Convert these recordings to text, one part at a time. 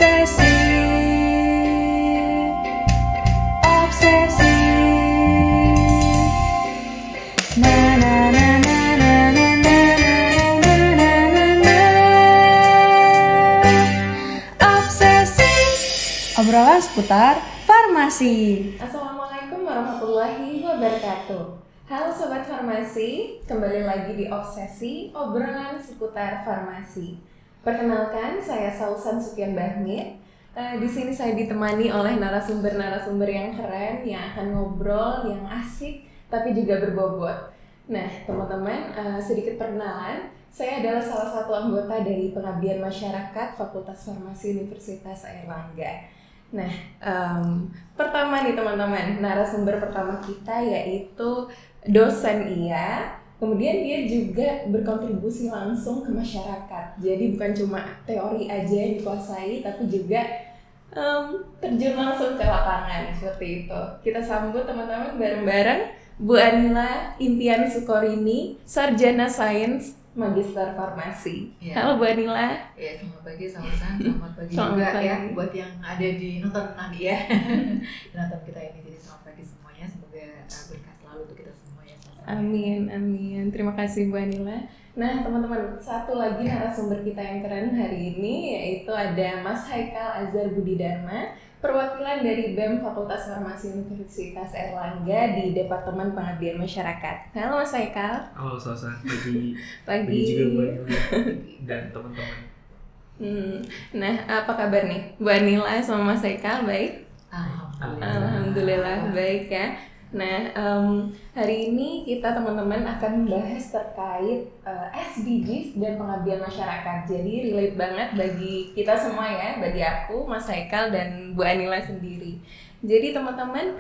Obsesi, obsesi. Na na na na na na na na na na na. Obsesi. Obrolan seputar farmasi. Assalamualaikum warahmatullahi wabarakatuh. Halo Sobat Farmasi, kembali lagi di Obsesi, obrolan seputar farmasi. Perkenalkan, saya Sausan Sukian Bahmit. Di sini saya ditemani oleh narasumber-narasumber yang keren, yang akan ngobrol, yang asik, tapi juga berbobot. Nah, teman-teman, sedikit perkenalan. Saya adalah salah satu anggota dari Pengabdian Masyarakat Fakultas Farmasi Universitas Airlangga. Nah, pertama nih teman-teman, narasumber pertama kita yaitu dosen kemudian dia juga berkontribusi langsung ke masyarakat. Jadi bukan cuma teori aja yang dikuasai, tapi juga terjun langsung ke lapangan, seperti itu. Kita sambut teman-teman bareng-bareng Bu Anila Impian Sukorini, Sarjana Sains, Magister Farmasi. Ya. Halo Bu Anila. Ya, selamat pagi Sausan, selamat pagi Selamat juga pagi. ya buat yang ada di nonton nanti ya. Nonton kita ini, jadi selamat pagi semuanya, semoga berkah selalu untuk kita semua ya. Amin, amin. Terima kasih Bu Anila. Nah teman-teman, satu lagi narasumber kita yang keren hari ini yaitu ada Mas Haikal Azhar Budi Dharma, perwakilan dari BEM Fakultas Farmasi Universitas Airlangga di Departemen Pengabdian Masyarakat. Halo Mas Haikal. Halo Sausan, pagi Pagi. juga Bu Anila dan teman-teman. Nah, apa kabar nih Bu Anila sama Mas Haikal? Baik? Alhamdulillah baik ya. Nah, hari ini kita teman-teman akan membahas terkait SDGs dan pengabdian masyarakat. Jadi relate banget bagi kita semua ya, bagi aku, Mas Haikal dan Bu Anila sendiri. Jadi teman-teman,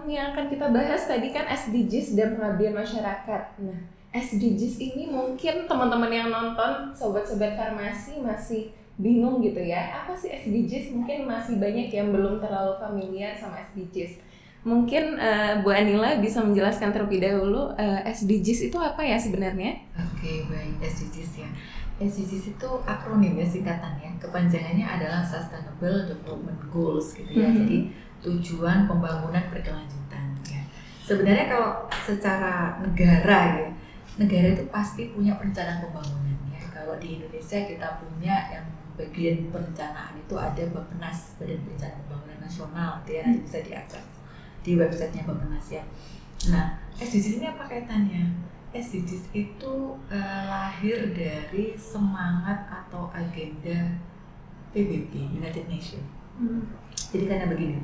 yang akan kita bahas tadi kan SDGs dan pengabdian masyarakat. Nah, SDGs ini mungkin teman-teman yang nonton, sobat-sobat farmasi masih bingung gitu ya. Apa sih SDGs? Mungkin masih banyak yang belum terlalu familiar sama SDGs. Mungkin Bu Anila bisa menjelaskan terlebih dahulu SDGs itu apa ya sebenarnya? Oke, baik, SDGs ya. SDGs itu akronim ya, singkatan ya. Kepanjangannya adalah Sustainable Development Goals gitu ya. Jadi tujuan pembangunan berkelanjutan ya. Sebenarnya kalau secara negara ya, negara itu pasti punya perencanaan pembangunan ya. Kalau di Indonesia kita punya yang bagian perencanaan itu ada Bappenas, Badan Perencanaan Pembangunan Nasional, itu ya, nanti bisa diakses di websitenya Bappenas ya. Nah, SDGs ini apa kaitannya? SDGs itu lahir dari semangat atau agenda PBB, United Nations. Jadi karena begini,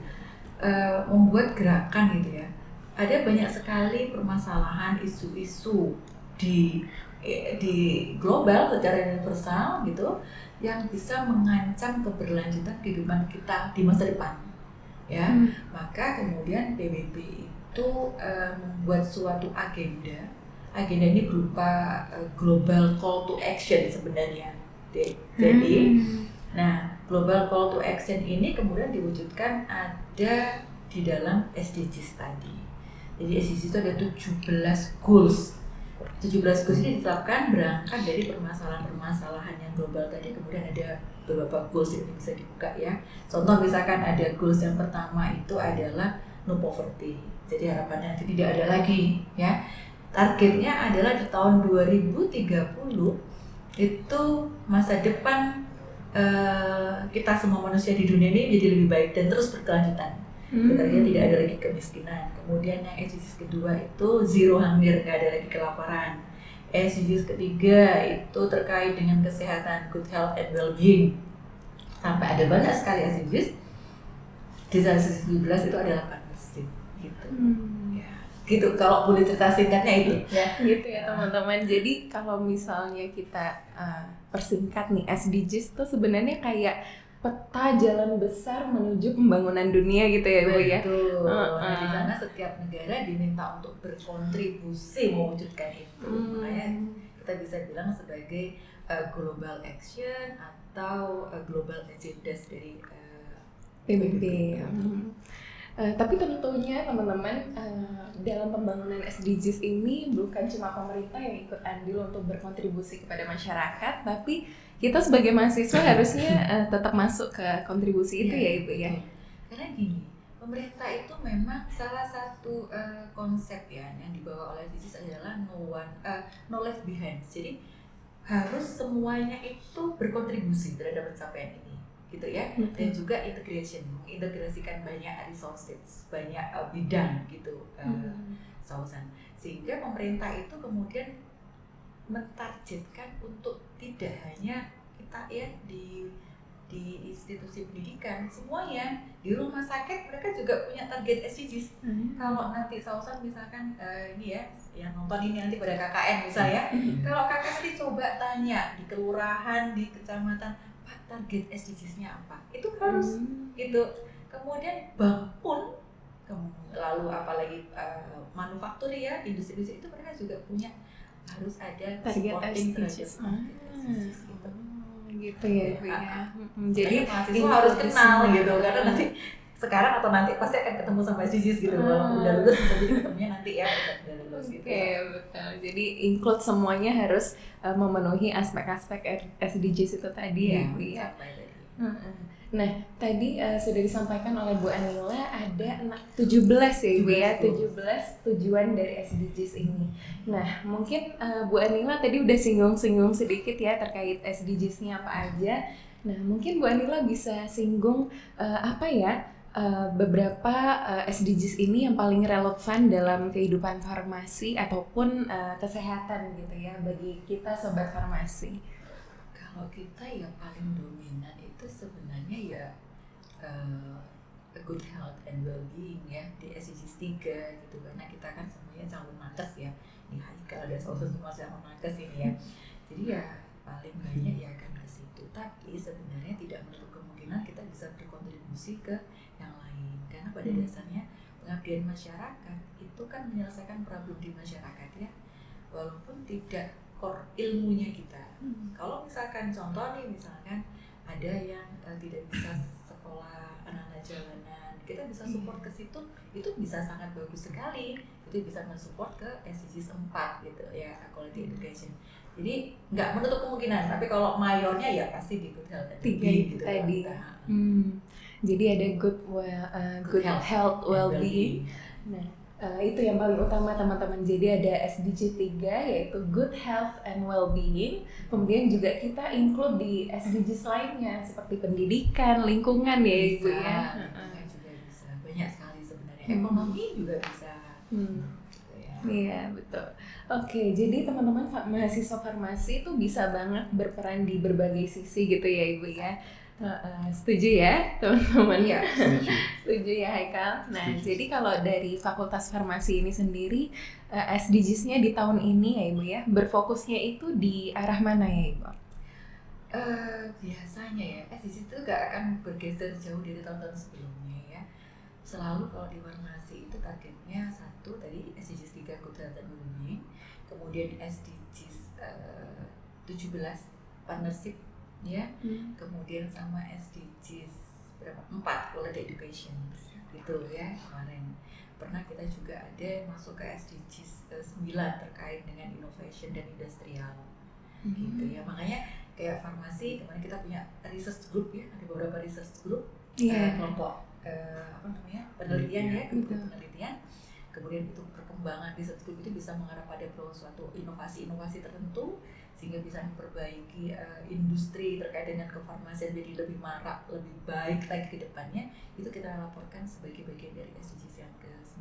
membuat gerakan gitu ya. Ada banyak sekali permasalahan, isu-isu di global secara universal gitu yang bisa mengancam keberlanjutan kehidupan kita di masa depan. Ya, maka kemudian PBB itu membuat suatu agenda ini berupa global call to action sebenarnya. Jadi, nah global call to action ini kemudian diwujudkan ada di dalam SDGs tadi. Jadi SDGs itu ada 17 goals. 17 goals ini ditetapkan berangkat dari permasalahan-permasalahan yang global tadi, kemudian ada beberapa goals yang bisa dibuka ya. Contoh misalkan ada goals yang pertama itu adalah no poverty. Jadi harapannya nanti tidak ada lagi ya. Targetnya adalah di tahun 2030 itu masa depan kita semua manusia di dunia ini menjadi lebih baik dan terus berkelanjutan. Artinya tidak ada lagi kemiskinan. Kemudian yang SDGs kedua itu zero hunger, nggak ada lagi kelaparan. SDGs ketiga itu terkait dengan kesehatan, good health and well-being. Sampai ada banyak sekali SDGs. Di SDGs 17 itu ada 8 gitu. Ya, gitu kalau boleh cerita singkatnya itu. Ya, Gitu ya teman-teman. Jadi kalau misalnya kita persingkat nih, SDGs itu sebenarnya kayak peta jalan besar menuju pembangunan dunia gitu ya Bu ya. betul. Nah, di sana setiap negara diminta untuk berkontribusi mewujudkan itu. Makanya kita bisa bilang sebagai global action atau global agendas dari PBB. Tapi tentunya teman-teman, dalam pembangunan SDGs ini bukan cuma pemerintah yang ikut andil untuk berkontribusi kepada masyarakat, tapi kita sebagai mahasiswa harusnya tetap masuk ke kontribusi itu ya Ibu ya. Karena gini, pemerintah itu memang salah satu konsep ya yang dibawa oleh SDGs adalah no left behind. Jadi harus semuanya itu berkontribusi terhadap pencapaian ini, gitu ya. Dan juga mengintegrasikan banyak resources, banyak bidang gitu, Sausan. Sehingga pemerintah itu kemudian mentargetkan untuk tidak hanya kita ya di institusi pendidikan, semuanya di rumah sakit mereka juga punya target SDGs. Kalau nanti Sausan misalkan ini ya, yang nonton ini nanti pada KKN misalnya, kalau KKN nanti coba tanya di kelurahan, di kecamatan, Pak target SDGs-nya apa? Itu harus gitu. Kemudian bank pun, lalu apalagi manufaktur ya, industri-industri itu mereka juga punya harus ada target supporting SDGs. SDGs gitu. Gitu ya Ibu ya. Jadi mahasiswa harus kenal gitu, karena nanti sekarang atau nanti pasti akan ketemu sama SDGs gitu. Walaupun udah lulus bisa jadi ketemunya nanti ya udah lulus gitu. Oke, betul. Jadi include semuanya harus memenuhi aspek-aspek SDGs itu tadi ya Ibu ya. Nah, tadi sudah disampaikan oleh Bu Anila ada 17 ya Ibu ya, 17 tujuan dari SDGs ini. Nah, mungkin Bu Anila tadi udah singgung-singgung sedikit ya terkait SDGs-nya apa aja. Nah, mungkin Bu Anila bisa singgung apa ya beberapa SDGs ini yang paling relevan dalam kehidupan farmasi ataupun kesehatan gitu ya bagi kita sobat farmasi. Kalau kita yang paling dominan itu sebenarnya ya good health and well-being ya di SDGs 3 gitu, karena kita kan semuanya campur nakes ya, ini Haikal dan Sausan semua campur nakes ini ya, jadi ya paling banyak ya akan ke situ. Tapi sebenarnya tidak menutup kemungkinan kita bisa berkontribusi ke yang lain, karena pada dasarnya pengabdian masyarakat itu kan menyelesaikan problem di masyarakat ya, walaupun tidak core ilmunya kita. Kalau misalkan contoh nih, misalkan ada yang tidak bisa sekolah, anak-anak jalanan, kita bisa support ke situ, itu bisa sangat bagus sekali. Itu bisa mensupport ke SDGs 4 gitu ya, quality education. Jadi nggak menutup kemungkinan, tapi kalau mayornya ya pasti di good health and well-being gitu tadi. Jadi ada good health well-being. Nah, itu yang paling utama teman-teman. Jadi ada SDG 3 yaitu good health and well-being. Kemudian juga kita include di SDGs lainnya seperti pendidikan, lingkungan ya Ibu ya. Juga bisa. Banyak sekali sebenarnya. Ekonomi juga bisa. Iya, betul. Oke, jadi teman-teman mahasiswa farmasi itu bisa banget berperan di berbagai sisi gitu ya Ibu ya. Setuju ya teman-teman? Iya. Setuju ya Haikal? Nah, jadi kalau dari Fakultas Farmasi ini sendiri, SDGs-nya di tahun ini ya Ibu ya, berfokusnya itu di arah mana ya Ibu? Biasanya ya, SDGs itu gak akan bergeser jauh dari tahun-tahun sebelumnya ya. Selalu kalau di farmasi itu targetnya satu tadi SDGs 3 good health and well-being, kemudian SDGs 17 partnership ya, kemudian sama SDGs berapa? 4 quality education gitu ya. Kemarin pernah kita juga ada masuk ke SDGs 9 terkait dengan innovation dan industrial gitu ya. Makanya kayak farmasi kemarin kita punya research group ya, ada beberapa research group, kelompok penelitian ya, grup penelitian. Kemudian itu perkembangan research group itu bisa mengarah pada suatu inovasi-inovasi tertentu sehingga bisa memperbaiki industri terkait dengan kefarmasian jadi lebih marak, lebih baik lagi ke depannya. Itu kita laporkan sebagai bagian dari SDGs yang ke-9.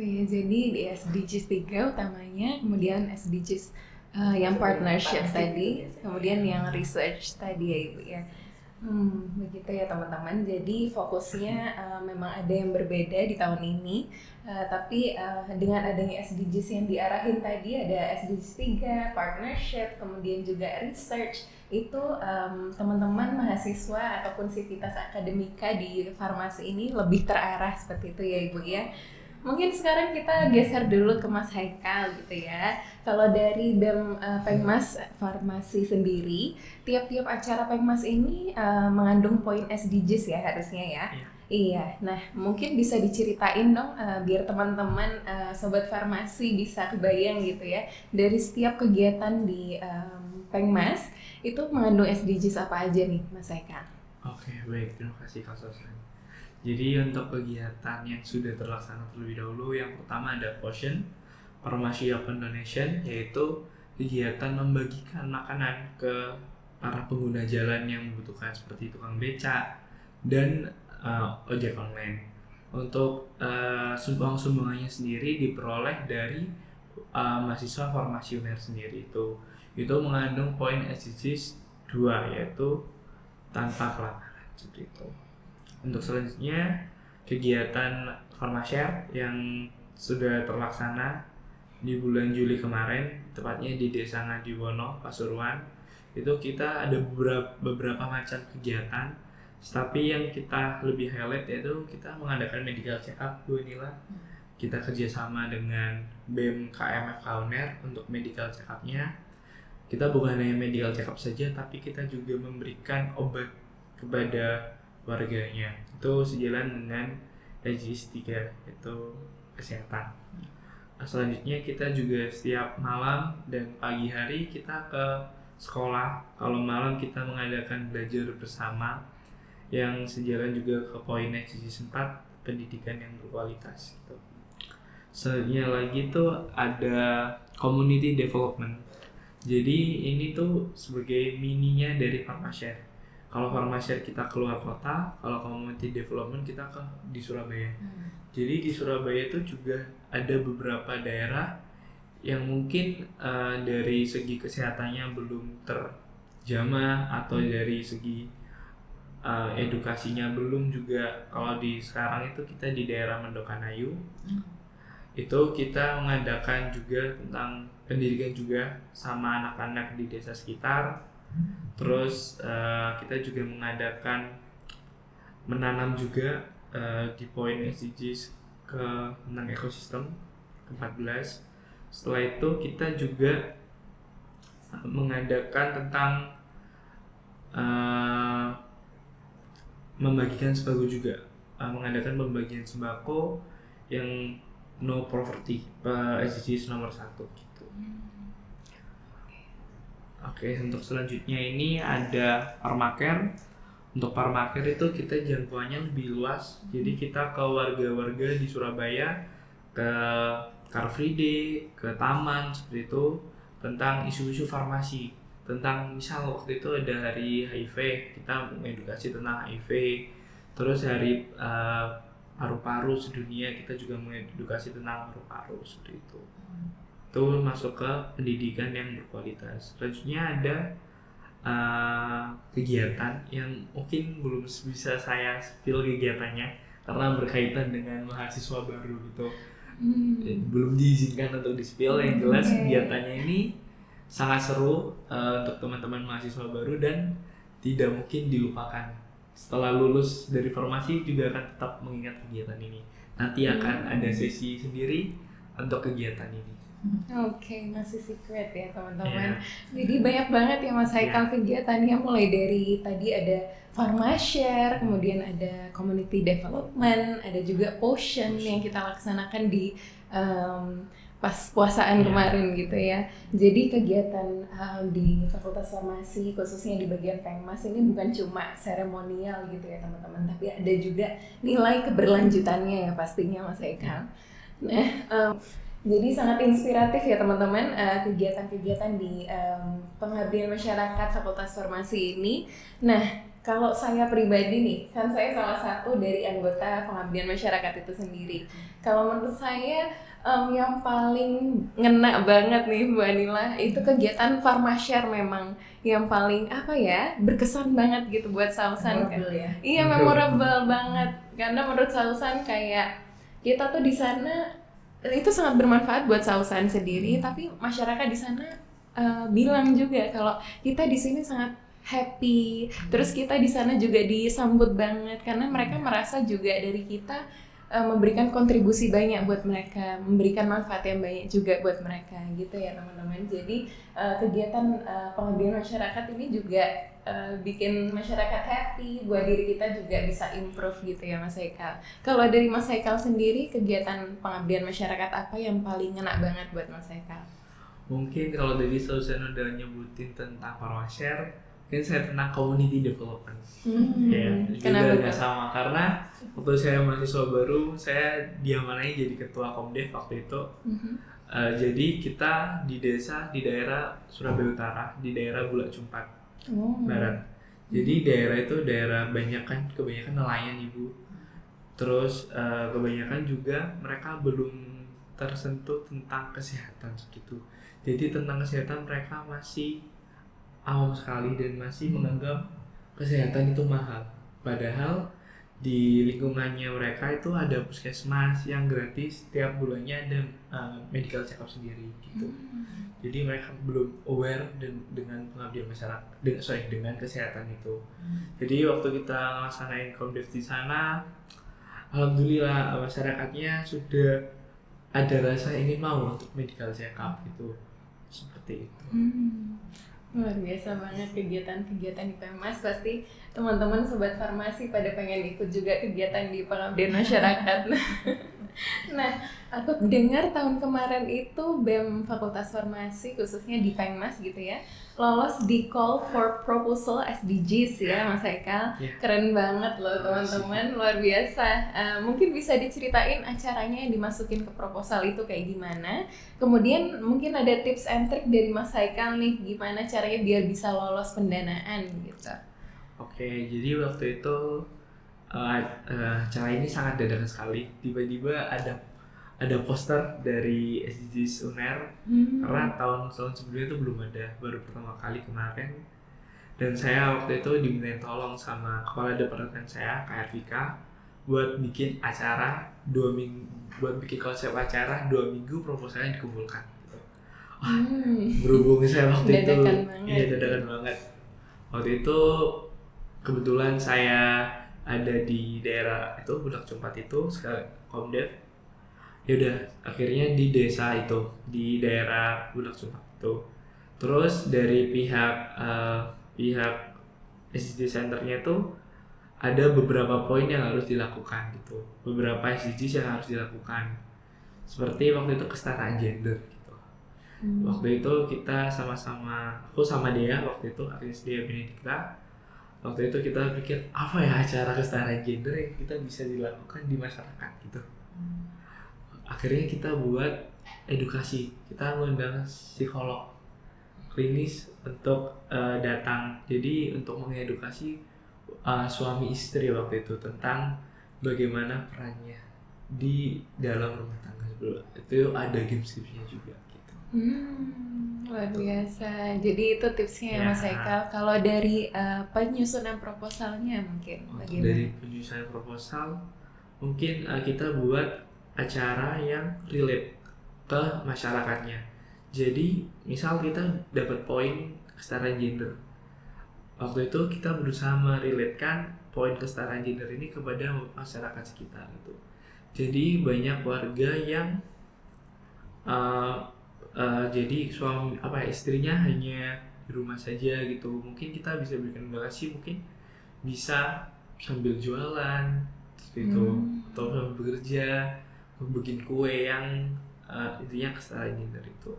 Ya, jadi di SDGs 3 utamanya, kemudian SDGs yang partnership tadi, kemudian yang research tadi ya Ibu ya. Begitu ya teman-teman. Jadi fokusnya memang ada yang berbeda di tahun ini, tapi dengan adanya SDGs yang diarahin tadi, ada SDGs 3, partnership, kemudian juga research, itu teman-teman mahasiswa ataupun sivitas akademika di farmasi ini lebih terarah seperti itu ya Ibu ya. Mungkin sekarang kita geser dulu ke Mas Haikal gitu ya. Kalau dari BEM Pengmas Farmasi sendiri, tiap-tiap acara Pengmas ini mengandung poin SDGs ya harusnya ya. Iya, nah mungkin bisa diceritain dong biar teman-teman sobat farmasi bisa kebayang gitu ya, dari setiap kegiatan di Pengmas itu mengandung SDGs apa aja nih Mas Eka? Oke, baik. Terima kasih Kak Sosan. Jadi untuk kegiatan yang sudah terlaksana terlebih dahulu, yang pertama ada Potion, Farmasi Open Donation, yaitu kegiatan membagikan makanan ke para pengguna jalan yang membutuhkan seperti tukang becak dan ojek online. Untuk sumbangannya sendiri diperoleh dari mahasiswa farmasi UNER sendiri. Itu mengandung poin SDGs 2, yaitu tanpa kelaparan, seperti itu. Untuk selanjutnya kegiatan Farmashare yang sudah terlaksana di bulan Juli kemarin, tepatnya di Desa Ngadiwono, Pasuruan. Itu kita ada beberapa macam kegiatan, tapi yang kita lebih highlight yaitu kita mengadakan medical check up Bu Nila. Kita kerjasama dengan BEM KMF UNER untuk medical check up-nya. Kita bukan hanya medical check up saja, tapi kita juga memberikan obat kepada warganya. Itu sejalan dengan SDGs 3, yaitu kesehatan. Selanjutnya kita juga setiap malam dan pagi hari kita ke sekolah. Kalau malam kita mengadakan belajar bersama yang sejalan juga ke poin SDGs 4, pendidikan yang berkualitas gitu. Selanjutnya lagi tuh ada community development. Jadi ini tuh sebagai mininya dari Farmashare. Kalau Farmashare kita keluar kota, kalau community development kita di Surabaya. Jadi di Surabaya itu juga ada beberapa daerah yang mungkin dari segi kesehatannya belum terjamah atau dari segi edukasinya belum juga. Kalau di sekarang itu kita di daerah Mendokanayu, itu kita mengadakan juga tentang pendidikan juga sama anak-anak di desa sekitar. Terus kita juga mengadakan menanam juga di poin SDGs tentang ekosistem ke-14. Setelah itu kita juga mengadakan tentang membagikan sembako juga, mengadakan pembagian sembako yang no poverty, SDGs nomor 1 gitu. Oke, untuk selanjutnya ini ada Farmacare. Untuk Farmacare itu kita jangkauannya lebih luas. Jadi kita ke warga-warga di Surabaya, ke Car Free Day, ke taman seperti itu, tentang isu-isu farmasi. Tentang misal waktu itu ada hari HIV, kita mengedukasi tentang HIV. Terus hari paru-paru sedunia, kita juga mengedukasi tentang paru-paru seperti itu. Itu masuk ke pendidikan yang berkualitas. Selanjutnya ada kegiatan yang mungkin belum bisa saya spill kegiatannya karena berkaitan dengan mahasiswa baru gitu. Belum diizinkan untuk di spill. Yang jelas kegiatannya ini sangat seru untuk teman-teman mahasiswa baru dan tidak mungkin dilupakan. Setelah lulus dari farmasi juga akan tetap mengingat kegiatan ini. Nanti akan ada sesi sendiri untuk kegiatan ini. Oke, masih secret ya teman-teman. Jadi banyak banget ya Mas Haikal kegiatannya, mulai dari tadi ada Farmashare, kemudian ada community development, ada juga Potion yang kita laksanakan di pas puasaan kemarin gitu ya. Jadi kegiatan di Fakultas Farmasi khususnya di bagian Pengmas ini bukan cuma seremonial gitu ya teman-teman, tapi ada juga nilai keberlanjutannya ya pastinya Mas Haikal. Nah, jadi sangat inspiratif ya teman-teman kegiatan-kegiatan di pengabdian masyarakat Fakultas Farmasi ini. Nah, kalau saya pribadi nih, kan saya salah satu dari anggota pengabdian masyarakat itu sendiri. Kalau menurut saya yang paling ngena banget nih Bu Anila, itu kegiatan Farmashare memang yang paling berkesan banget gitu buat Sausan kan. Ya? Iya, memorable banget. Karena menurut Sausan kayak kita tuh di sana itu sangat bermanfaat buat Sausan sendiri, tapi masyarakat di sana bilang juga kalau kita di sini sangat happy. Terus kita di sana juga disambut banget karena mereka merasa juga dari kita memberikan kontribusi banyak buat mereka, memberikan manfaat yang banyak juga buat mereka gitu ya teman-teman. Jadi kegiatan pengabdian masyarakat ini juga bikin masyarakat happy, buat diri kita juga bisa improve gitu ya Mas Haikal. Kalau dari Mas Haikal sendiri, kegiatan pengabdian masyarakat apa yang paling ngena banget buat Mas Haikal? Mungkin kalau tadi Susan udah nyebutin tentang Farmashare, mungkin saya tentang community development. Ya, Kenapa juga agak tuh? sama karena waktu saya mahasiswa baru, saya diamanai jadi ketua Komdev waktu itu. Jadi kita di desa di daerah Surabaya Utara, di daerah Bulak Cumpat Barat. Jadi daerah itu daerah kebanyakan nelayan ibu. Terus kebanyakan juga mereka belum tersentuh tentang kesehatan segitu. Jadi tentang kesehatan mereka masih awam sekali dan masih menganggap kesehatan itu mahal. Padahal di lingkungannya mereka itu ada puskesmas yang gratis setiap bulannya, ada medical check up sendiri gitu. Jadi mereka belum aware dengan pengabdian masyarakat, dengan kesehatan itu. Jadi waktu kita melaksanain Komdev di sana, alhamdulillah masyarakatnya sudah ada rasa ingin mau untuk medical check up gitu, seperti itu. Luar biasa banget kegiatan-kegiatan di PMAS. Pasti teman-teman sobat farmasi pada pengen ikut juga kegiatan di pengabdian masyarakat. Nah, aku dengar tahun kemarin itu BEM Fakultas Farmasi khususnya di PEMAS gitu ya, lolos di Call for Proposal SDGs ya Mas Haikal. Keren banget loh teman-teman, luar biasa. Mungkin bisa diceritain acaranya yang dimasukin ke proposal itu kayak gimana. Kemudian mungkin ada tips and trick dari Mas Haikal nih, gimana caranya biar bisa lolos pendanaan gitu. Oke, jadi waktu itu acara ini sangat dadakan sekali. Tiba-tiba ada poster dari SDGs UNER, karena tahun sebelumnya itu belum ada, baru pertama kali kemarin. Dan saya waktu itu dimintain tolong sama kepala departemen saya, Kak Ervika, buat bikin acara 2 minggu, buat bikin konsep acara 2 minggu proposalnya dikumpulkan gitu. Berhubung saya waktu dadakan banget. Waktu itu kebetulan saya ada di daerah itu Bulak Cumpat itu sekali Komdev. Ya udah, akhirnya di desa itu, di daerah Bulak Cumpat itu. Terus dari pihak SDG Centernya itu ada beberapa poin yang harus dilakukan gitu. Beberapa SDGs yang harus dilakukan. Seperti waktu itu kesetaraan gender gitu. Waktu itu kita aku sama dia waktu itu, artis dia Benedikta. Waktu itu kita pikir apa ya acara kesetaraan gender yang kita bisa dilakukan di masyarakat gitu. Akhirnya kita buat edukasi, kita mengundang psikolog klinis untuk datang. Jadi untuk mengedukasi suami istri waktu itu tentang bagaimana perannya di dalam rumah tangga. Itu ada games-gamesnya juga gitu. Luar biasa. Jadi itu tipsnya ya Mas Haikal. Kalau dari penyusunan proposalnya mungkin bagaimana? Dari penyusunan proposal mungkin kita buat acara yang relate ke masyarakatnya. Jadi misal kita dapat poin kesetaraan gender, waktu itu kita berusaha merelatekan poin kesetaraan gender ini kepada masyarakat sekitar gitu. Jadi banyak warga yang jadi istrinya hanya di rumah saja gitu. Mungkin kita bisa berikan edukasi, mungkin bisa sambil jualan gitu, atau sambil bekerja, bikin kue yang intinya kesetaraan gender itu.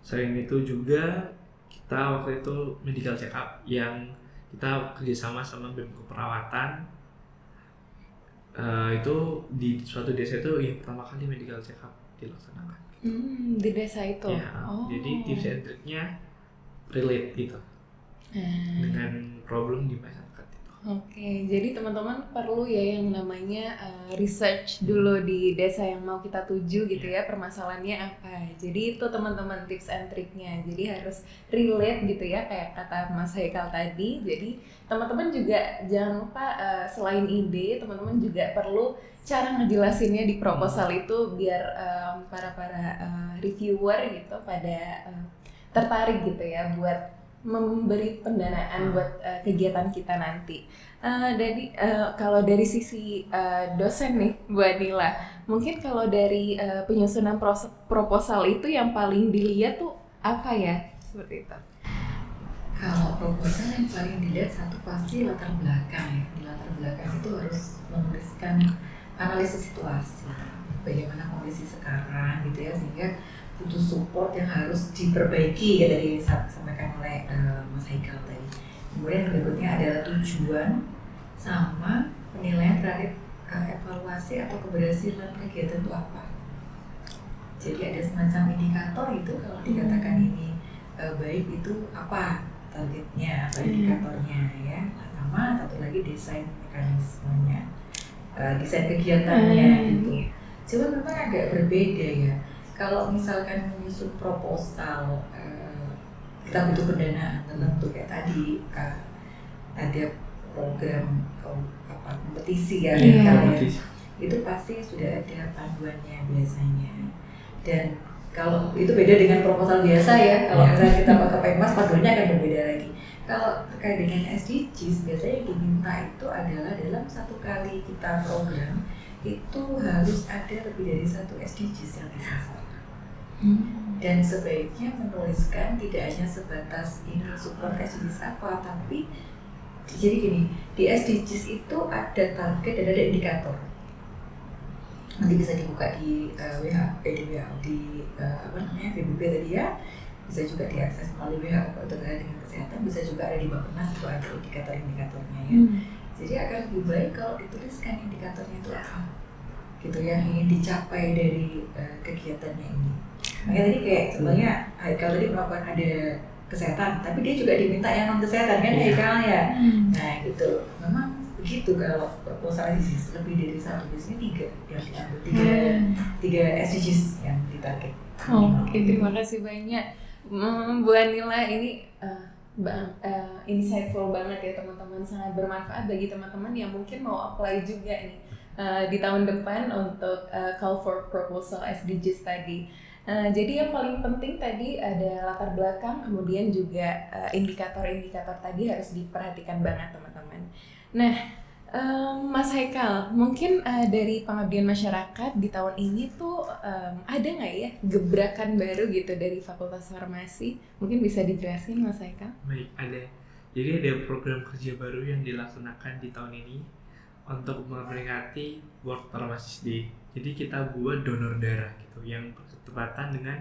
Selain itu juga kita waktu itu medical check up yang kita kerjasama sama BEM Keperawatan. Itu di suatu desa itu yang pertama kali medical check up dilaksanakan. Di desa itu? Ya, jadi tips and triknya relate gitu dengan problem di masyarakat itu. Oke, jadi teman-teman perlu ya yang namanya research dulu di desa yang mau kita tuju gitu ya, permasalahannya apa. Jadi itu teman-teman tips and triknya. Jadi harus relate gitu ya, kayak kata Mas Haikal tadi. Jadi teman-teman juga jangan lupa selain ide, teman-teman juga perlu cara ngejelasinnya di proposal itu biar para reviewer gitu pada tertarik gitu ya buat memberi pendanaan buat kegiatan kita nanti. Jadi kalau dari sisi dosen nih Bu Adila, mungkin kalau dari penyusunan proposal itu yang paling dilihat tuh apa ya? Seperti itu. Kalau proposal yang paling dilihat satu pasti latar belakang ya. Di latar belakang itu harus menuliskan analisis situasi, bagaimana kondisi sekarang gitu ya, sehingga butuh support yang harus diperbaiki ya dari disampaikan oleh Mas Haikal tadi. Kemudian berikutnya adalah tujuan sama penilaian terhadap evaluasi atau keberhasilan kegiatan itu apa. Jadi ada semacam indikator itu kalau dikatakan ini baik itu apa targetnya atau indikatornya ya, sama satu lagi desain mekanismenya, desain kegiatannya gitu. Cuma memang agak berbeda ya. Kalau misalkan menyusun proposal, kita butuh pendanaan tertentu kayak tadi ada program kompetisi ya, itu pasti sudah ada panduannya biasanya. Dan kalau itu beda dengan proposal biasa ya, kalau misalnya kita pakai Pengmas panduannya akan berbeda lagi. Kalau terkait dengan SDGs, biasanya yang diminta itu adalah dalam satu kali kita program itu harus ada lebih dari satu SDGs yang disasar. Dan sebaiknya menuliskan tidak hanya sebatas ini support SDGs apa, tapi jadi gini, di SDGs itu ada target dan ada indikator. Nanti bisa dibuka di PBB tadi ya, bisa juga diakses melalui WHO terkait dengan kesehatan, bisa juga ada di Bappenas itu ada indikator-indikatornya ya. Jadi akan lebih baik kalau dituliskan indikatornya itu apa, gitu ya, ingin dicapai dari kegiatannya ini. Makanya tadi kayak sebenarnya Haikal tadi melakukan ada kesehatan, tapi dia juga diminta yang non kesehatan kan Haikal ya. Nah gitu, memang begitu kalau proposal SDGs lebih dari satu, biasanya 3 yang diambil, 3 SDGs yang ditarget. Oke, terima kasih banyak Bu Anila, ini insightful banget ya teman-teman, sangat bermanfaat bagi teman-teman yang mungkin mau apply juga nih di tahun depan untuk call for proposal SDGs tadi. Jadi yang paling penting tadi ada latar belakang, kemudian juga indikator-indikator tadi harus diperhatikan banget teman-teman. Nah, Mas Haikal, mungkin dari pengabdian masyarakat di tahun ini tuh ada nggak ya gebrakan baru gitu dari Fakultas Farmasi? Mungkin bisa dijelasin Mas Haikal? Baik, ada. Jadi ada program kerja baru yang dilaksanakan di tahun ini untuk memperingati World Pharmacist Day. Jadi kita buat donor darah gitu, yang bertepatan dengan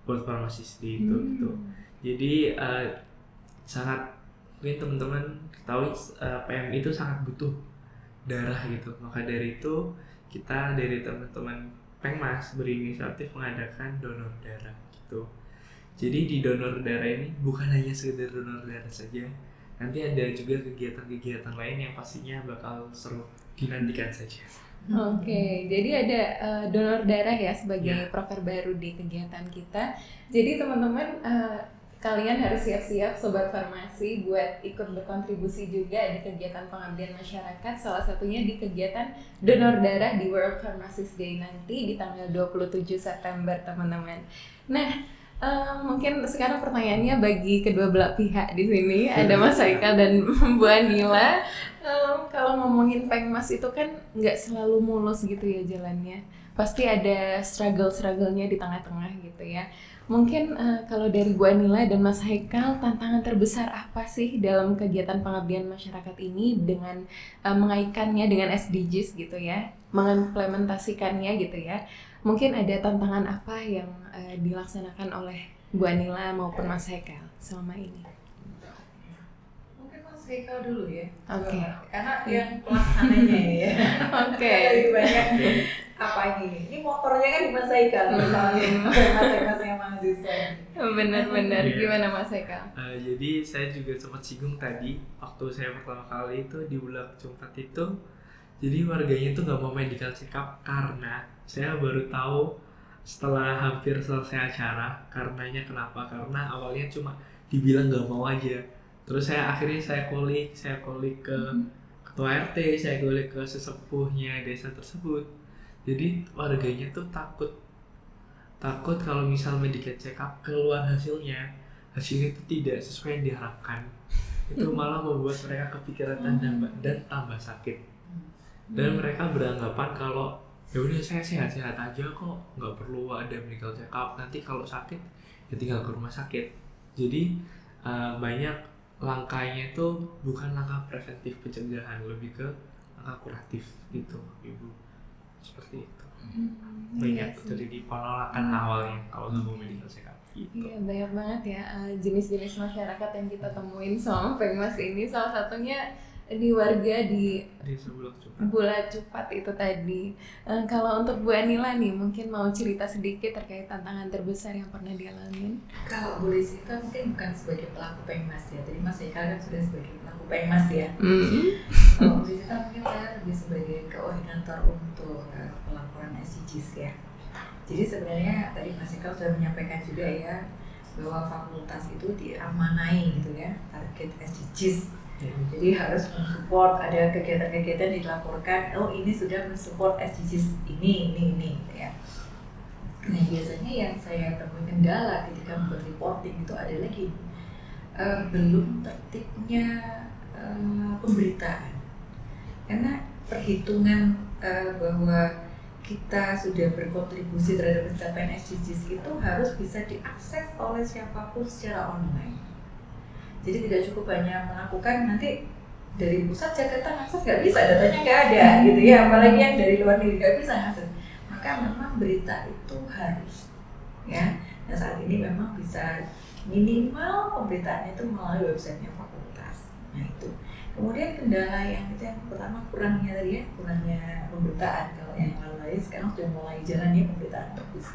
World Pharmacist Day itu gitu. Jadi sangat mungkin teman-teman ketahui PMI itu sangat butuh darah gitu. Maka dari itu kita dari teman-teman Pengmas berinisiatif mengadakan donor darah gitu. Jadi di donor darah ini bukan hanya sekedar donor darah saja, nanti ada juga kegiatan-kegiatan lain yang pastinya bakal seru, dinantikan saja. Oke, jadi ada donor darah ya sebagai proker baru di kegiatan kita. Jadi teman-teman kalian harus siap-siap Sobat Farmasi buat ikut berkontribusi juga di kegiatan pengabdian masyarakat, salah satunya di kegiatan donor darah di World Pharmacist Day nanti di tanggal 27 September teman-teman. Nah, mungkin sekarang pertanyaannya bagi kedua belah pihak di sini, ada Mas Haikal dan Bu Anila. Kalau ngomongin Pengmas itu kan nggak selalu mulus gitu ya jalannya, pasti ada struggle-strugglenya di tengah-tengah gitu ya. Mungkin kalau dari Bu Anila dan Mas Haikal, tantangan terbesar apa sih dalam kegiatan pengabdian masyarakat ini dengan mengaitkannya dengan SDGs gitu ya, mengimplementasikannya gitu ya. Mungkin ada tantangan apa yang dilaksanakan oleh Bu Anila maupun Mas Haikal selama ini? Mungkin Mas Haikal dulu ya. Oke. Karena yang pelaksananya ya. Oke. Lebih banyak apa ini motornya kan di Mas Haikal misalnya. Mas yang mahasiswa. Benar-benar. Gimana Mas Haikal? Jadi saya juga sempat singgung tadi waktu saya pertama kali itu di bulan Jumat itu, jadi warganya tuh nggak mau medical check up karena saya baru tahu setelah hampir selesai acara karenanya kenapa, karena awalnya cuma dibilang nggak mau aja, terus akhirnya saya kulik ke ketua RT, saya kulik ke sesepuhnya desa tersebut. Jadi warganya tuh takut kalau misal medical check up keluar hasilnya hasilnya itu tidak sesuai yang diharapkan, itu malah membuat mereka kepikiran dan tambah sakit. Dan mereka beranggapan kalau ya udah saya sehat-sehat aja kok, nggak perlu ada medical check up, nanti kalau sakit ya tinggal ke rumah sakit. Jadi banyak langkahnya itu bukan langkah preventif pencegahan, lebih ke langkah kuratif gitu ibu, seperti itu. Banyak terjadi penolakan awalnya kalau nggak mau medical check up gitu. Iya, banyak banget ya jenis-jenis masyarakat yang kita temuin sama Pengmas ini. Salah satunya di warga di Desa Bulak Cupat. Bulak Cupat itu tadi. Kalau untuk Bu Anila nih, mungkin mau cerita sedikit terkait tantangan terbesar yang pernah dialamin. Kalau boleh cerita mungkin bukan sebagai pelaku Pengmas ya, tadi Mas Haikal kan sudah sebagai pelaku Pengmas ya. Kalau boleh cerita mungkin saya lebih sebagai koordinator untuk pelaporan SDGs ya. Jadi sebenarnya tadi Mas Haikal sudah menyampaikan juga ya bahwa fakultas itu diamanai gitu ya target SDGs. Jadi harus mensupport, ada kegiatan-kegiatan dilaporkan, oh ini sudah mensupport SDGs ini gitu ya. Nah biasanya yang saya temui kendala ketika membuat reporting itu adalah gini, belum tertibnya pemberitaan. Karena perhitungan bahwa kita sudah berkontribusi terhadap pencapaian SDGs itu harus bisa diakses oleh siapapun secara online. Jadi tidak cukup hanya melakukan, nanti dari pusat Jakarta ngakses nggak bisa, datanya nggak ada gitu ya, apalagi yang dari luar negeri nggak bisa ngakses. Maka memang berita itu harus ya. Nah saat ini memang bisa minimal pemberitaannya itu melalui websitenya fakultas. Nah itu. Kemudian kendala yang itu yang pertama kurangnya tadi ya, kurangnya pemberitaan. Kalau yang lain sekarang sudah mulai jalannya pemberitaan terus.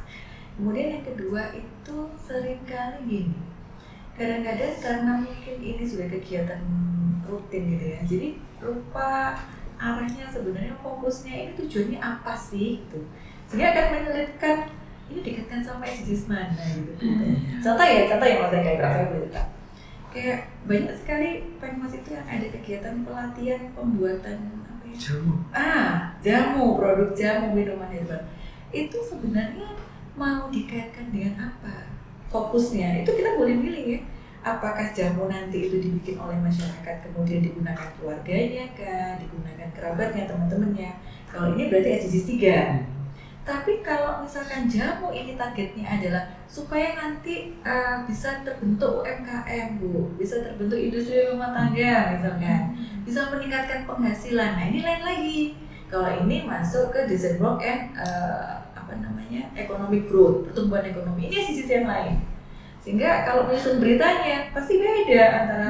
Kemudian yang kedua itu seringkali gini, kadang-kadang karena mungkin ini sudah kegiatan rutin gitu ya, jadi lupa arahnya sebenarnya fokusnya ini tujuannya apa sih gitu, sehingga akan menyulitkan ini dikaitkan sama SDGs mana gitu. Contoh ya Mas Eka, saya boleh cerita. Kayak banyak sekali Pengmas itu yang ada kegiatan pelatihan pembuatan apa ya? Jamu, produk jamu, minuman herbal. Itu sebenarnya mau dikaitkan dengan apa? Fokusnya itu kita boleh pilih ya, apakah jamu nanti itu dibikin oleh masyarakat kemudian digunakan keluarganya kah, digunakan kerabatnya, teman-temannya. Kalau ini berarti SDGs 3. Tapi kalau misalkan jamu ini targetnya adalah supaya nanti bisa terbentuk UMKM Bu, bisa terbentuk industri rumah tangga misalkan, bisa meningkatkan penghasilan. Nah ini lain lagi. Kalau ini masuk ke design block and economic growth, pertumbuhan ekonomi, ini SDGs yang lain. Sehingga kalau menyusun beritanya pasti beda antara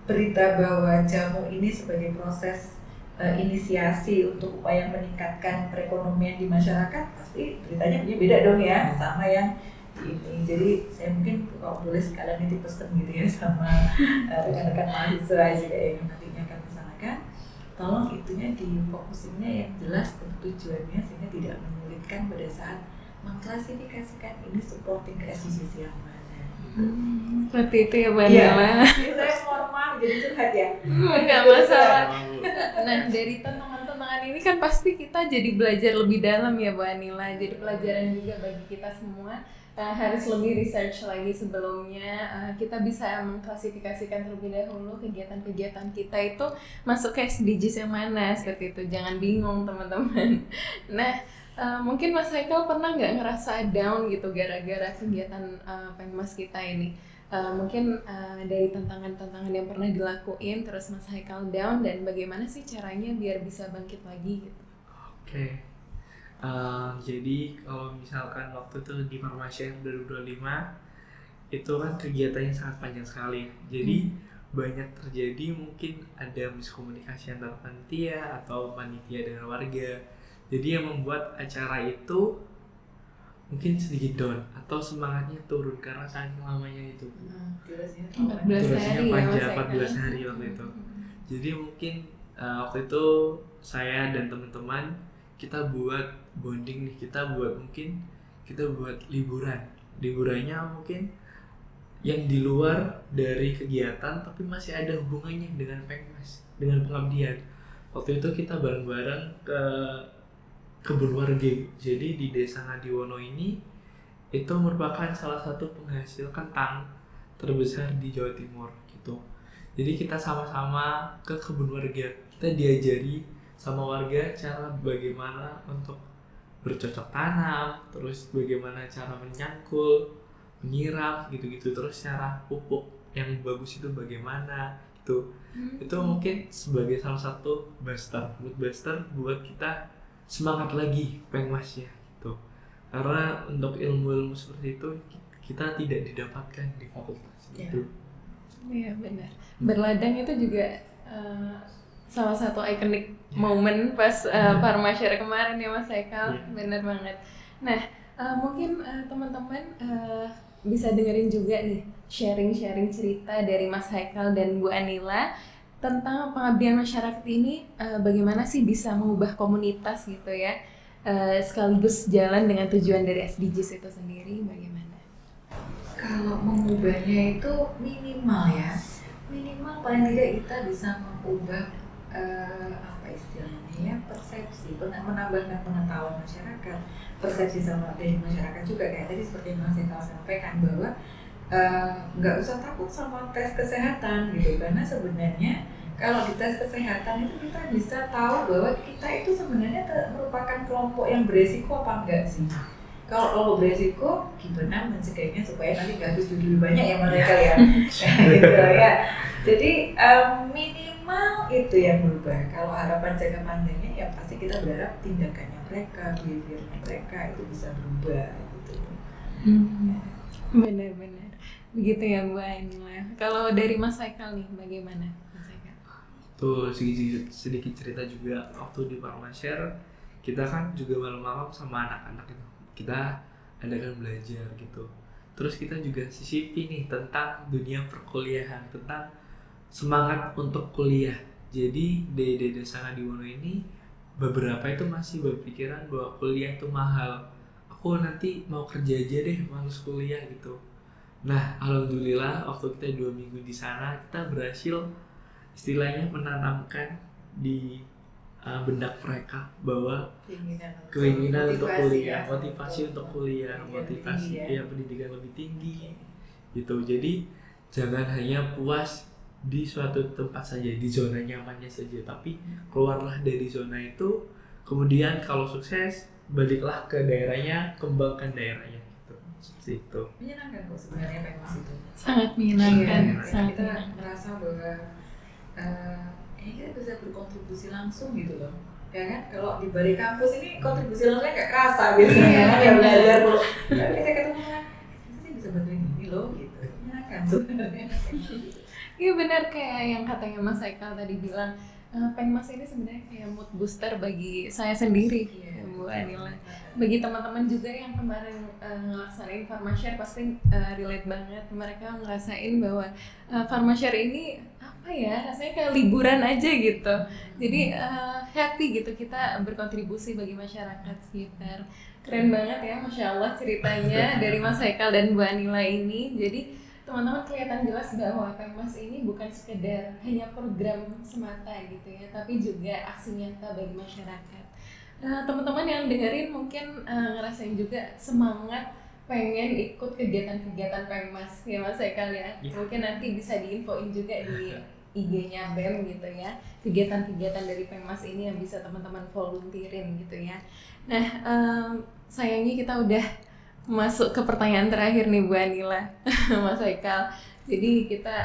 berita bahwa jamu ini sebagai proses inisiasi untuk upaya meningkatkan perekonomian di masyarakat, pasti beritanya punya beda dong ya sama yang ini. Jadi saya mungkin kalau boleh sekalian nanti pesen gitu ya sama rekan-rekan mahasiswa juga yang nantinya akan melaksanakan, tolong itunya difokusinnya yang jelas tujuannya sehingga tidak menyulitkan pada saat mengklasifikasikan ini supporting ke SDGs yang mana. Seperti itu ya Bu Anila. Ini saya mohon maaf jadi curhat ya. Nggak masalah. Nah dari tantangan-tantangan ini kan pasti kita jadi belajar lebih dalam ya Bu Anila. Jadi pelajaran juga bagi kita semua. Harus lebih research lagi sebelumnya. Kita bisa mengklasifikasikan terlebih dahulu kegiatan-kegiatan kita itu masuk ke SDGs yang mana, seperti itu. Jangan bingung teman-teman. Nah mungkin Mas Haikal pernah nggak ngerasa down gitu gara-gara kegiatan Pengmas kita ini? Mungkin dari tantangan-tantangan yang pernah dilakuin terus Mas Haikal down, dan bagaimana sih caranya biar bisa bangkit lagi gitu? Oke. Jadi kalau misalkan waktu itu di Farmasi 2025 itu kan kegiatannya sangat panjang sekali. Jadi banyak terjadi, mungkin ada miskomunikasi antara panitia atau panitia dengan warga. Jadi yang membuat acara itu mungkin sedikit down atau semangatnya turun karena saking lamanya itu. Durasinya panjang, 14 hari waktu itu. Jadi mungkin waktu itu saya dan teman-teman kita buat bonding nih, kita buat liburannya mungkin yang di luar dari kegiatan tapi masih ada hubungannya dengan Pengmas, dengan pengabdian. Waktu itu kita bareng-bareng ke kebun warga. Jadi di Desa Ngadiwono ini itu merupakan salah satu penghasil kentang terbesar di Jawa Timur gitu. Jadi kita sama-sama ke kebun warga, kita diajari sama warga cara bagaimana untuk bercocok tanam, terus bagaimana cara menyangkul, menyiram gitu-gitu, terus cara pupuk yang bagus itu bagaimana gitu. Itu mungkin sebagai salah satu mood booster buat kita semangat lagi pengmasnya gitu. Karena untuk ilmu-ilmu seperti itu kita tidak didapatkan di fakultas gitu. Iya benar. Berladang itu juga salah satu ikonik momen pas Farmasyar kemarin ya Mas Haikal. Benar banget. Nah mungkin teman-teman bisa dengerin juga nih sharing-sharing cerita dari Mas Haikal dan Bu Anila tentang pengabdian masyarakat ini, bagaimana sih bisa mengubah komunitas gitu ya, sekaligus jalan dengan tujuan dari SDGs itu sendiri, bagaimana? Kalau mengubahnya itu minimal paling tidak kita bisa mengubah apa istilahnya ya, persepsi, menambahkan pengetahuan masyarakat, persepsi sama dari masyarakat juga, kayak tadi seperti yang Mas Haikal sampaikan bahwa nggak usah takut sama tes kesehatan gitu, karena sebenarnya kalau di tes kesehatan itu kita bisa tahu bahwa kita itu sebenarnya merupakan kelompok yang beresiko apa enggak sih. Kalau beresiko, gimana mencegahnya supaya nanti nggak harus dulu banyak ya mereka ya, gitu ya. Jadi minimal itu yang berubah. Kalau harapan jangka panjangnya ya pasti kita berharap tindakannya mereka, behaviornya mereka itu bisa berubah gitu. Benar-benar begitu ya Bu Anila. Kalau dari Mas Haikal nih bagaimana Mas Haikal? Tuh sedikit cerita juga, waktu di Farmasyar kita kan juga malam-malam sama anak-anak itu kita adakan belajar gitu. Terus kita juga sisipi nih tentang dunia perkuliahan, tentang semangat untuk kuliah. Jadi di Desa Ngadiwono ini beberapa itu masih berpikiran bahwa kuliah itu mahal. Aku nanti mau kerja aja deh, males kuliah gitu. Nah, alhamdulillah waktu kita 2 minggu di sana kita berhasil istilahnya menanamkan di benak mereka bahwa keinginan untuk kuliah, motivasi untuk kuliah, motivasi pendidikan lebih tinggi gitu. Jadi jangan hanya puas di suatu tempat saja, di zona nyamannya saja, tapi keluarlah dari zona itu, kemudian kalau sukses baliklah ke daerahnya, kembangkan daerahnya gitu. Seperti itu. Menyenangkan kok sebenarnya Pengmas itu. Sangat menyenangkan. Kita merasa bahwa kita bisa berkontribusi langsung gitu loh, ya kan? Kalau di balik kampus ini kontribusi langsungnya nggak kerasa biasanya, ya belajar dulu. Tapi kita ketemu kan, kita bisa bantuin ini loh gitu, menyenangkan sebenarnya. Iya benar, kayak yang katanya Mas Haikal tadi bilang, Pengmas ini sebenarnya kayak mood booster bagi saya sendiri, Bu Anila. Bagi teman-teman juga yang kemarin ngelaksanain Farmasyar pasti relate banget. Mereka ngerasain bahwa Farmasyar ini apa ya, rasanya kayak liburan aja gitu. Jadi happy gitu, kita berkontribusi bagi masyarakat sekitar. Keren banget ya, Masya Allah ceritanya dari Mas Haikal dan Bu Anila ini. Jadi teman-teman kelihatan jelas bahwa Pengmas ini bukan sekedar hanya program semata gitu ya, tapi juga aksi nyata bagi masyarakat. Teman-teman yang dengerin mungkin ngerasain juga semangat pengen ikut kegiatan-kegiatan Pengmas ya Mas Haikal ya. Mungkin nanti bisa diinfoin juga di IG-nya BEM gitu ya, kegiatan-kegiatan dari Pengmas ini yang bisa teman-teman volunteerin gitu ya. Nah, sayangnya kita udah masuk ke pertanyaan terakhir nih Bu Anila, Mas Haikal. Jadi kita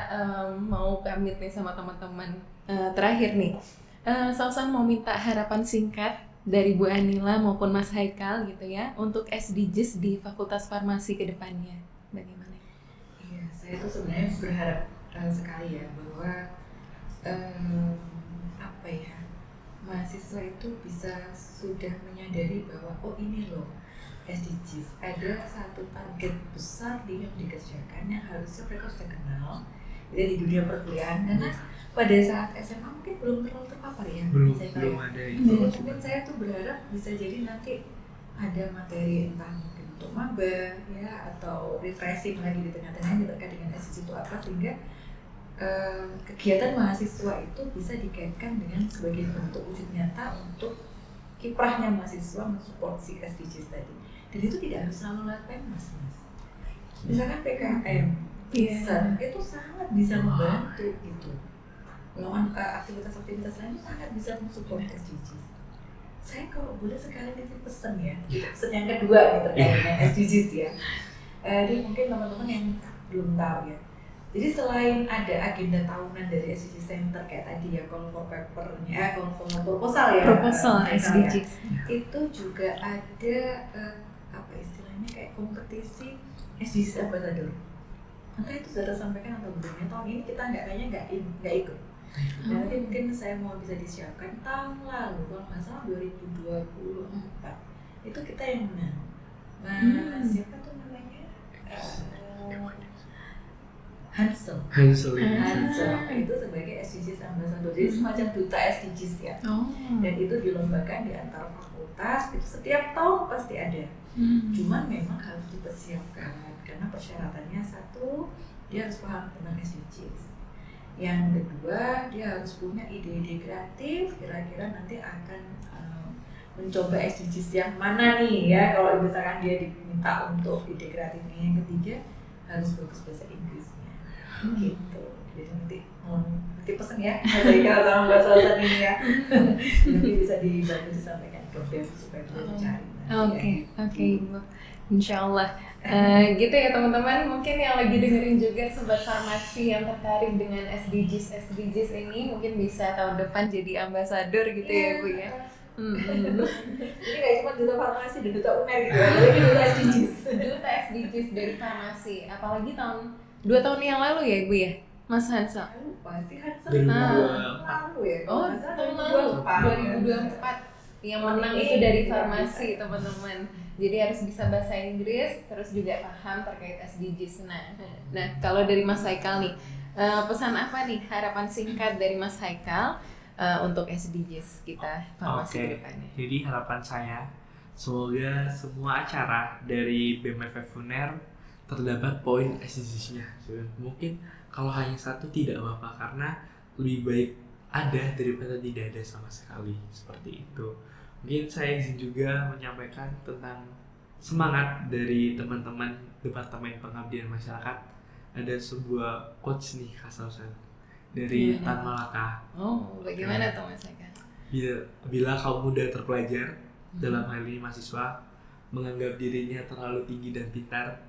mau pamit nih sama teman-teman. Terakhir nih, Sausan mau minta harapan singkat dari Bu Anila maupun Mas Haikal gitu ya untuk SDGs di Fakultas Farmasi ke depannya. Bagaimana? Iya, saya tuh sebenarnya berharap sekali ya bahwa mahasiswa itu bisa sudah menyadari bahwa oh ini loh SDGs, ada satu target besar yang dikerjakan yang harusnya mereka sudah kenal di dunia perkuliahan, karena pada saat SMA mungkin belum terlalu terpapar ya. Belum ada itu. Mungkin saya tuh berharap bisa jadi nanti ada materi entah mungkin untuk maba ya, atau refreshing lagi di tengah-tengahnya terkait dengan SDGs itu apa, sehingga kegiatan mahasiswa itu bisa dikaitkan dengan sebagai bentuk wujud nyata untuk kiprahnya mahasiswa mensupport si SDGs tadi. Dan itu tidak harus selalu lewat Pengmas, Mas. Misalkan PKM, bisa, itu sangat bisa membantu gitu. Melawan aktivitas-aktivitas lain itu sangat bisa mensupport SDGs. Saya kalau boleh sekali titip pesan ya, pesan yang kedua nih terkait dengan SDGs ya. Jadi mungkin teman-teman yang belum tahu ya. Jadi selain ada agenda tahunan dari SDG Center kayak tadi ya, call for papernya, call for proposal ya, Proposal ya, SDGs. itu juga ada apa istilahnya kayak kompetisi SDGs Ambassador. Entah itu sudah tersampaikan atau belum ya, tahun ini kita nggak ikut. Dan nanti mungkin saya mau bisa disiapkan tahun lalu kalau nggak salah 2024 itu kita yang menang. Siapa tuh namanya? Hansel itu sebagai SDGs Ambassador, jadi semacam duta SDGs ya. Dan itu dilombakan di antar fakultas, itu setiap tahun pasti ada. Cuman memang harus dipersiapkan karena persyaratannya satu, dia harus paham tentang SDGs. Yang kedua, dia harus punya ide-ide kreatif, kira-kira nanti akan mencoba SDGs yang mana nih ya, kalau misalkan dia diminta untuk ide kreatifnya. Yang ketiga, harus bagus bahasa Inggrisnya gitu. Jadi nanti pesen ya Mas Haikal sama Mbak Salsan ini ya. Nanti bisa dibantu disampaikan ke BEM supaya bisa dicari. Oke, Ibu. Insya Allah. Gitu ya teman-teman, mungkin yang lagi dengerin juga sobat farmasi yang tertarik dengan SDGs ini mungkin bisa tahun depan jadi ambasador gitu ya Bu ya. Jadi nggak cuma duta farmasi dan duta UNER gitu ya, tapi duta SDGs. Duta SDGs dari farmasi, apalagi 2 tahun yang lalu ya Ibu ya, Mas Hansel. Pasti Hansel 2024. lalu ya. Oh, tahun lalu 2024 yang menang itu dari farmasi teman-teman. Jadi harus bisa bahasa Inggris, terus juga paham terkait SDGs. Nah kalau dari Mas Haikal nih, pesan apa nih, harapan singkat dari Mas Haikal untuk SDGs kita farmasi ke depannya? Jadi harapan saya, semoga semua acara dari BMFF UNER terdapat poin SDGs-nya. Mungkin kalau hanya satu tidak apa-apa, karena lebih baik ada daripada tidak ada sama sekali, seperti itu. Mungkin saya izin juga menyampaikan tentang semangat dari teman-teman Departemen Pengabdian Masyarakat. Ada sebuah quotes nih Kak Sausan dari Tan Malaka. Bagaimana tuh Mas Haikal? Bila kaum muda terpelajar, dalam hal ini mahasiswa, menganggap dirinya terlalu tinggi dan pintar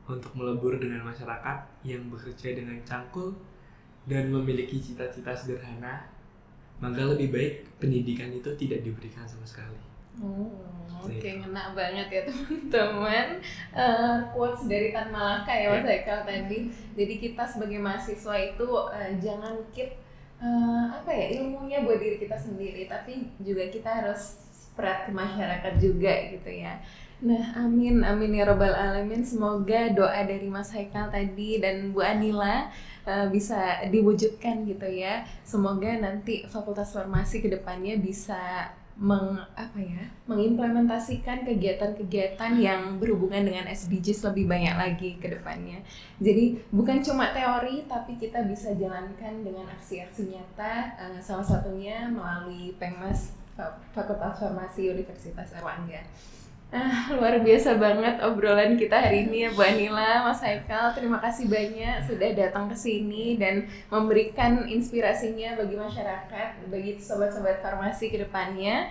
untuk melebur dengan masyarakat yang bekerja dengan cangkul dan memiliki cita-cita sederhana, maka lebih baik pendidikan itu tidak diberikan sama sekali. Oke, ngena banget ya teman-teman. Quotes dari Tan Malaka ya Mas Haikal tadi. Jadi kita sebagai mahasiswa itu jangan keep ilmunya buat diri kita sendiri, tapi juga kita harus spread ke masyarakat juga gitu ya. Nah, amin ya robbal alamin. Semoga doa dari Mas Haikal tadi dan Bu Anila bisa diwujudkan gitu ya. Semoga nanti Fakultas Farmasi kedepannya bisa mengimplementasikan kegiatan-kegiatan yang berhubungan dengan SDGs lebih banyak lagi ke depannya. Jadi bukan cuma teori, tapi kita bisa jalankan dengan aksi-aksi nyata, salah satunya melalui Pengmas Fakultas Farmasi Universitas Erlangga. Luar biasa banget obrolan kita hari ini ya Bu Anila, Mas Haikal. Terima kasih banyak sudah datang ke sini dan memberikan inspirasinya bagi masyarakat, bagi sobat-sobat farmasi ke depannya.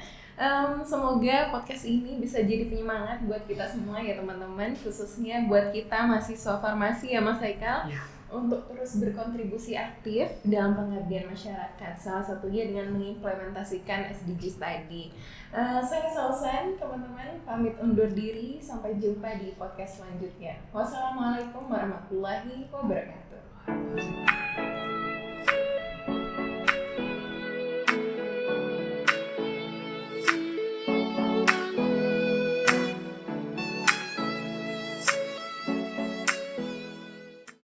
Semoga podcast ini bisa jadi penyemangat buat kita semua ya teman-teman, khususnya buat kita mahasiswa farmasi ya Mas Haikal. Untuk terus berkontribusi aktif dalam pengabdian masyarakat, salah satunya dengan mengimplementasikan SDGs tadi. Saya Sausan, teman-teman, pamit undur diri. Sampai jumpa di podcast selanjutnya. Wassalamualaikum warahmatullahi wabarakatuh.